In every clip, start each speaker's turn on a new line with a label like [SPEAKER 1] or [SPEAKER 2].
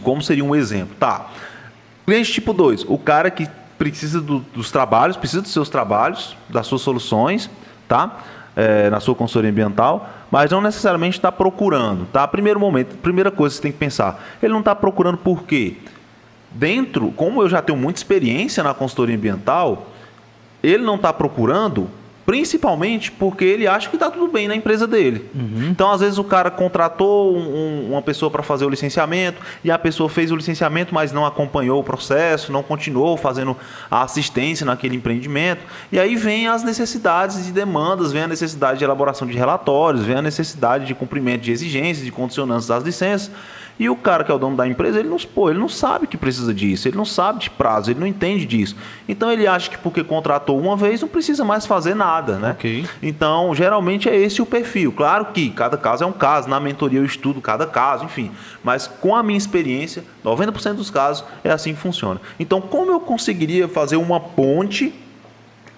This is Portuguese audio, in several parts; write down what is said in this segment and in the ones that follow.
[SPEAKER 1] Como seria um exemplo? Tá. Cliente tipo 2, o cara que precisa dos trabalhos, precisa dos seus trabalhos, das suas soluções, tá? Na sua consultoria ambiental, mas não necessariamente está procurando, tá? Primeiro momento, primeira coisa que você tem que pensar, ele não está procurando por quê? Como eu já tenho muita experiência na consultoria ambiental, ele não está procurando principalmente porque ele acha que está tudo bem na empresa dele. Então, às vezes, o cara contratou uma pessoa para fazer o licenciamento e a pessoa fez o licenciamento, mas não acompanhou o processo, não continuou fazendo a assistência naquele empreendimento. E aí vem as necessidades e demandas, vem a necessidade de elaboração de relatórios, vem a necessidade de cumprimento de exigências, de condicionantes das licenças. E o cara que é o dono da empresa, ele não sabe que precisa disso, ele não sabe de prazo, ele não entende disso. Então ele acha que porque contratou uma vez não precisa mais fazer nada, né?
[SPEAKER 2] Okay.
[SPEAKER 1] Então, geralmente é esse o perfil. Claro que cada caso é um caso, na mentoria eu estudo cada caso, enfim. Mas com a minha experiência, 90% dos casos é assim que funciona. Então, como eu conseguiria fazer uma ponte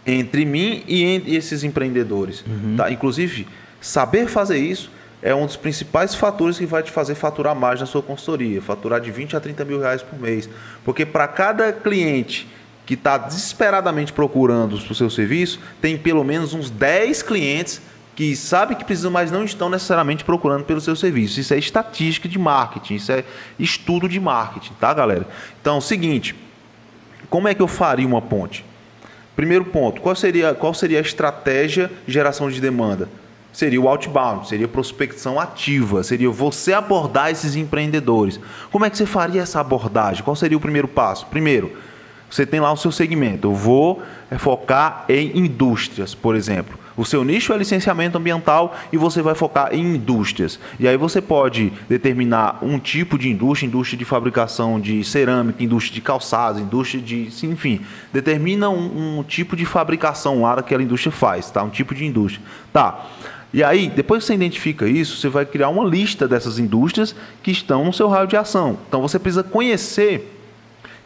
[SPEAKER 1] entre mim e entre esses empreendedores? Tá? Inclusive, saber fazer isso é um dos principais fatores que vai te fazer faturar mais na sua consultoria, faturar de 20 a 30 mil reais por mês. Porque para cada cliente que está desesperadamente procurando o seu serviço, tem pelo menos uns 10 clientes que sabem que precisam, mas não estão necessariamente procurando pelo seu serviço. Isso é estatística de marketing, isso é estudo de marketing, tá, galera? Então, seguinte, como é que eu faria uma ponte? Primeiro ponto, qual seria a estratégia de geração de demanda? Seria o outbound, seria prospecção ativa, seria você abordar esses empreendedores. Como é que você faria essa abordagem? Qual seria o primeiro passo? Primeiro, você tem lá o seu segmento. Eu vou focar em indústrias, por exemplo. O seu nicho é licenciamento ambiental e você vai focar em indústrias. E aí você pode determinar um tipo de indústria de fabricação de cerâmica, indústria de calçados, indústria de... Enfim, determina um tipo de fabricação lá que aquela indústria faz, tá? Um tipo de indústria. Tá. E aí, depois que você identifica isso, você vai criar uma lista dessas indústrias que estão no seu raio de ação. Então, você precisa conhecer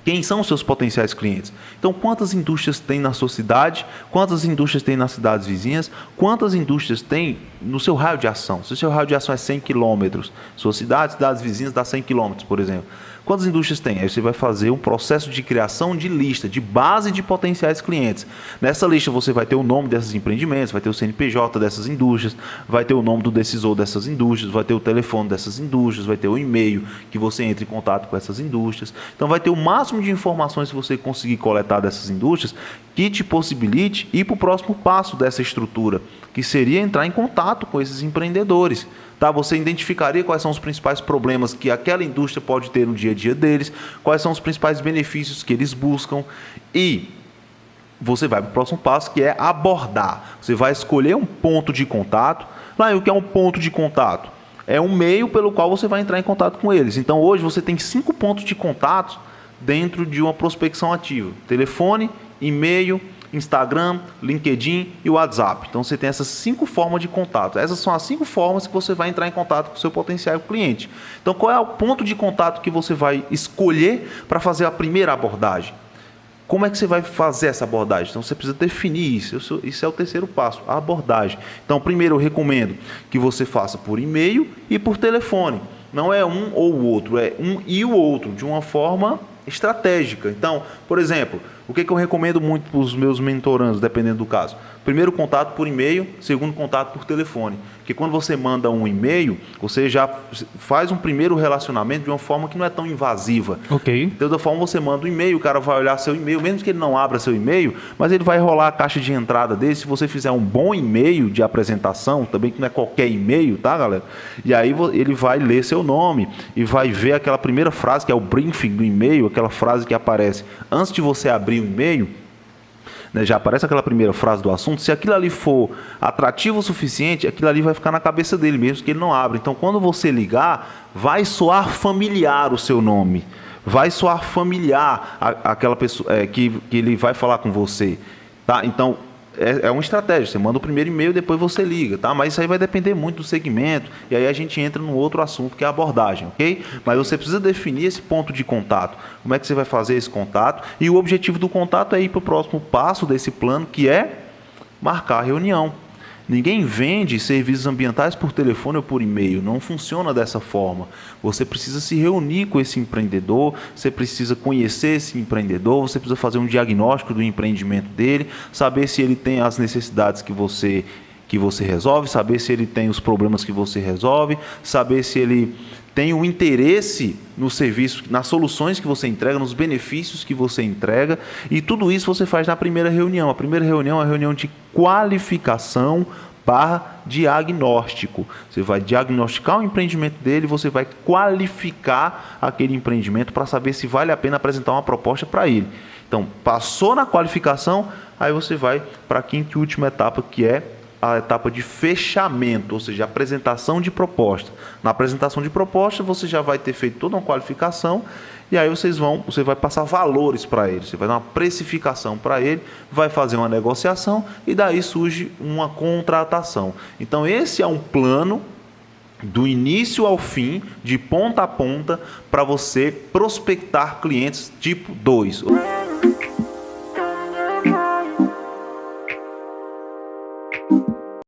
[SPEAKER 1] quem são os seus potenciais clientes. Então, quantas indústrias tem na sua cidade? Quantas indústrias tem nas cidades vizinhas? Quantas indústrias tem no seu raio de ação? Se o seu raio de ação é 100 km, sua cidade, cidades vizinhas dá 100 km, por exemplo. Quantas indústrias tem? Aí você vai fazer um processo de criação de lista, de base de potenciais clientes. Nessa lista você vai ter o nome desses empreendimentos, vai ter o CNPJ dessas indústrias, vai ter o nome do decisor dessas indústrias, vai ter o telefone dessas indústrias, vai ter o e-mail que você entra em contato com essas indústrias. Então vai ter o máximo de informações que você conseguir coletar dessas indústrias que te possibilite ir para o próximo passo dessa estrutura, que seria entrar em contato com esses empreendedores. Tá? Você identificaria quais são os principais problemas que aquela indústria pode ter no dia a dia deles, quais são os principais benefícios que eles buscam e você vai para o próximo passo, que é abordar. Você vai escolher um ponto de contato. Lá, o que é um ponto de contato? É um meio pelo qual você vai entrar em contato com eles. Então, hoje você tem 5 pontos de contato dentro de uma prospecção ativa. Telefone, e-mail, Instagram, LinkedIn e WhatsApp. Então você tem essas 5 formas de contato. Essas são as 5 formas que você vai entrar em contato com o seu potencial cliente. Então qual é o ponto de contato que você vai escolher para fazer a primeira abordagem? Como é que você vai fazer essa abordagem? Então você precisa definir isso. Isso é o terceiro passo, a abordagem. Então primeiro eu recomendo que você faça por e-mail e por telefone. Não é um ou o outro, é um e o outro, de uma forma estratégica. Então, por exemplo, o que eu recomendo muito para os meus mentorandos, dependendo do caso? Primeiro contato por e-mail, segundo contato por telefone. Porque quando você manda um e-mail, você já faz um primeiro relacionamento de uma forma que não é tão invasiva.
[SPEAKER 2] Ok.
[SPEAKER 1] Então, da forma você manda um e-mail, o cara vai olhar seu e-mail, mesmo que ele não abra seu e-mail, mas ele vai rolar a caixa de entrada dele. Se você fizer um bom e-mail de apresentação, também que não é qualquer e-mail, tá, galera? E aí ele vai ler seu nome e vai ver aquela primeira frase, que é o briefing do e-mail, aquela frase que aparece antes de você abrir o e-mail, né, já aparece aquela primeira frase do assunto. Se aquilo ali for atrativo o suficiente, aquilo ali vai ficar na cabeça dele mesmo, que ele não abre. Então, quando você ligar, vai soar familiar o seu nome. Vai soar familiar aquela pessoa que ele vai falar com você. Tá? Então, é uma estratégia. Você manda o primeiro e-mail, depois você liga. Tá? Mas isso aí vai depender muito do segmento. E aí a gente entra no outro assunto, que é a abordagem. Ok? Mas você precisa definir esse ponto de contato. Como é que você vai fazer esse contato? E o objetivo do contato é ir para o próximo passo desse plano, que é marcar a reunião. Ninguém vende serviços ambientais por telefone ou por e-mail, não funciona dessa forma. Você precisa se reunir com esse empreendedor, você precisa conhecer esse empreendedor, você precisa fazer um diagnóstico do empreendimento dele, saber se ele tem as necessidades que você resolve, saber se ele tem os problemas que você resolve, saber se ele tem o interesse no serviço, nas soluções que você entrega, nos benefícios que você entrega, e tudo isso você faz na primeira reunião. A primeira reunião é uma reunião de qualificação / diagnóstico. Você vai diagnosticar o empreendimento dele, você vai qualificar aquele empreendimento para saber se vale a pena apresentar uma proposta para ele. Então, passou na qualificação, aí você vai para a quinta e última etapa, que é a etapa de fechamento, ou seja, apresentação de proposta. Na apresentação de proposta, você já vai ter feito toda uma qualificação e aí você vai passar valores para ele, você vai dar uma precificação para ele, vai fazer uma negociação e daí surge uma contratação. Então esse é um plano do início ao fim, de ponta a ponta, para você prospectar clientes tipo 2.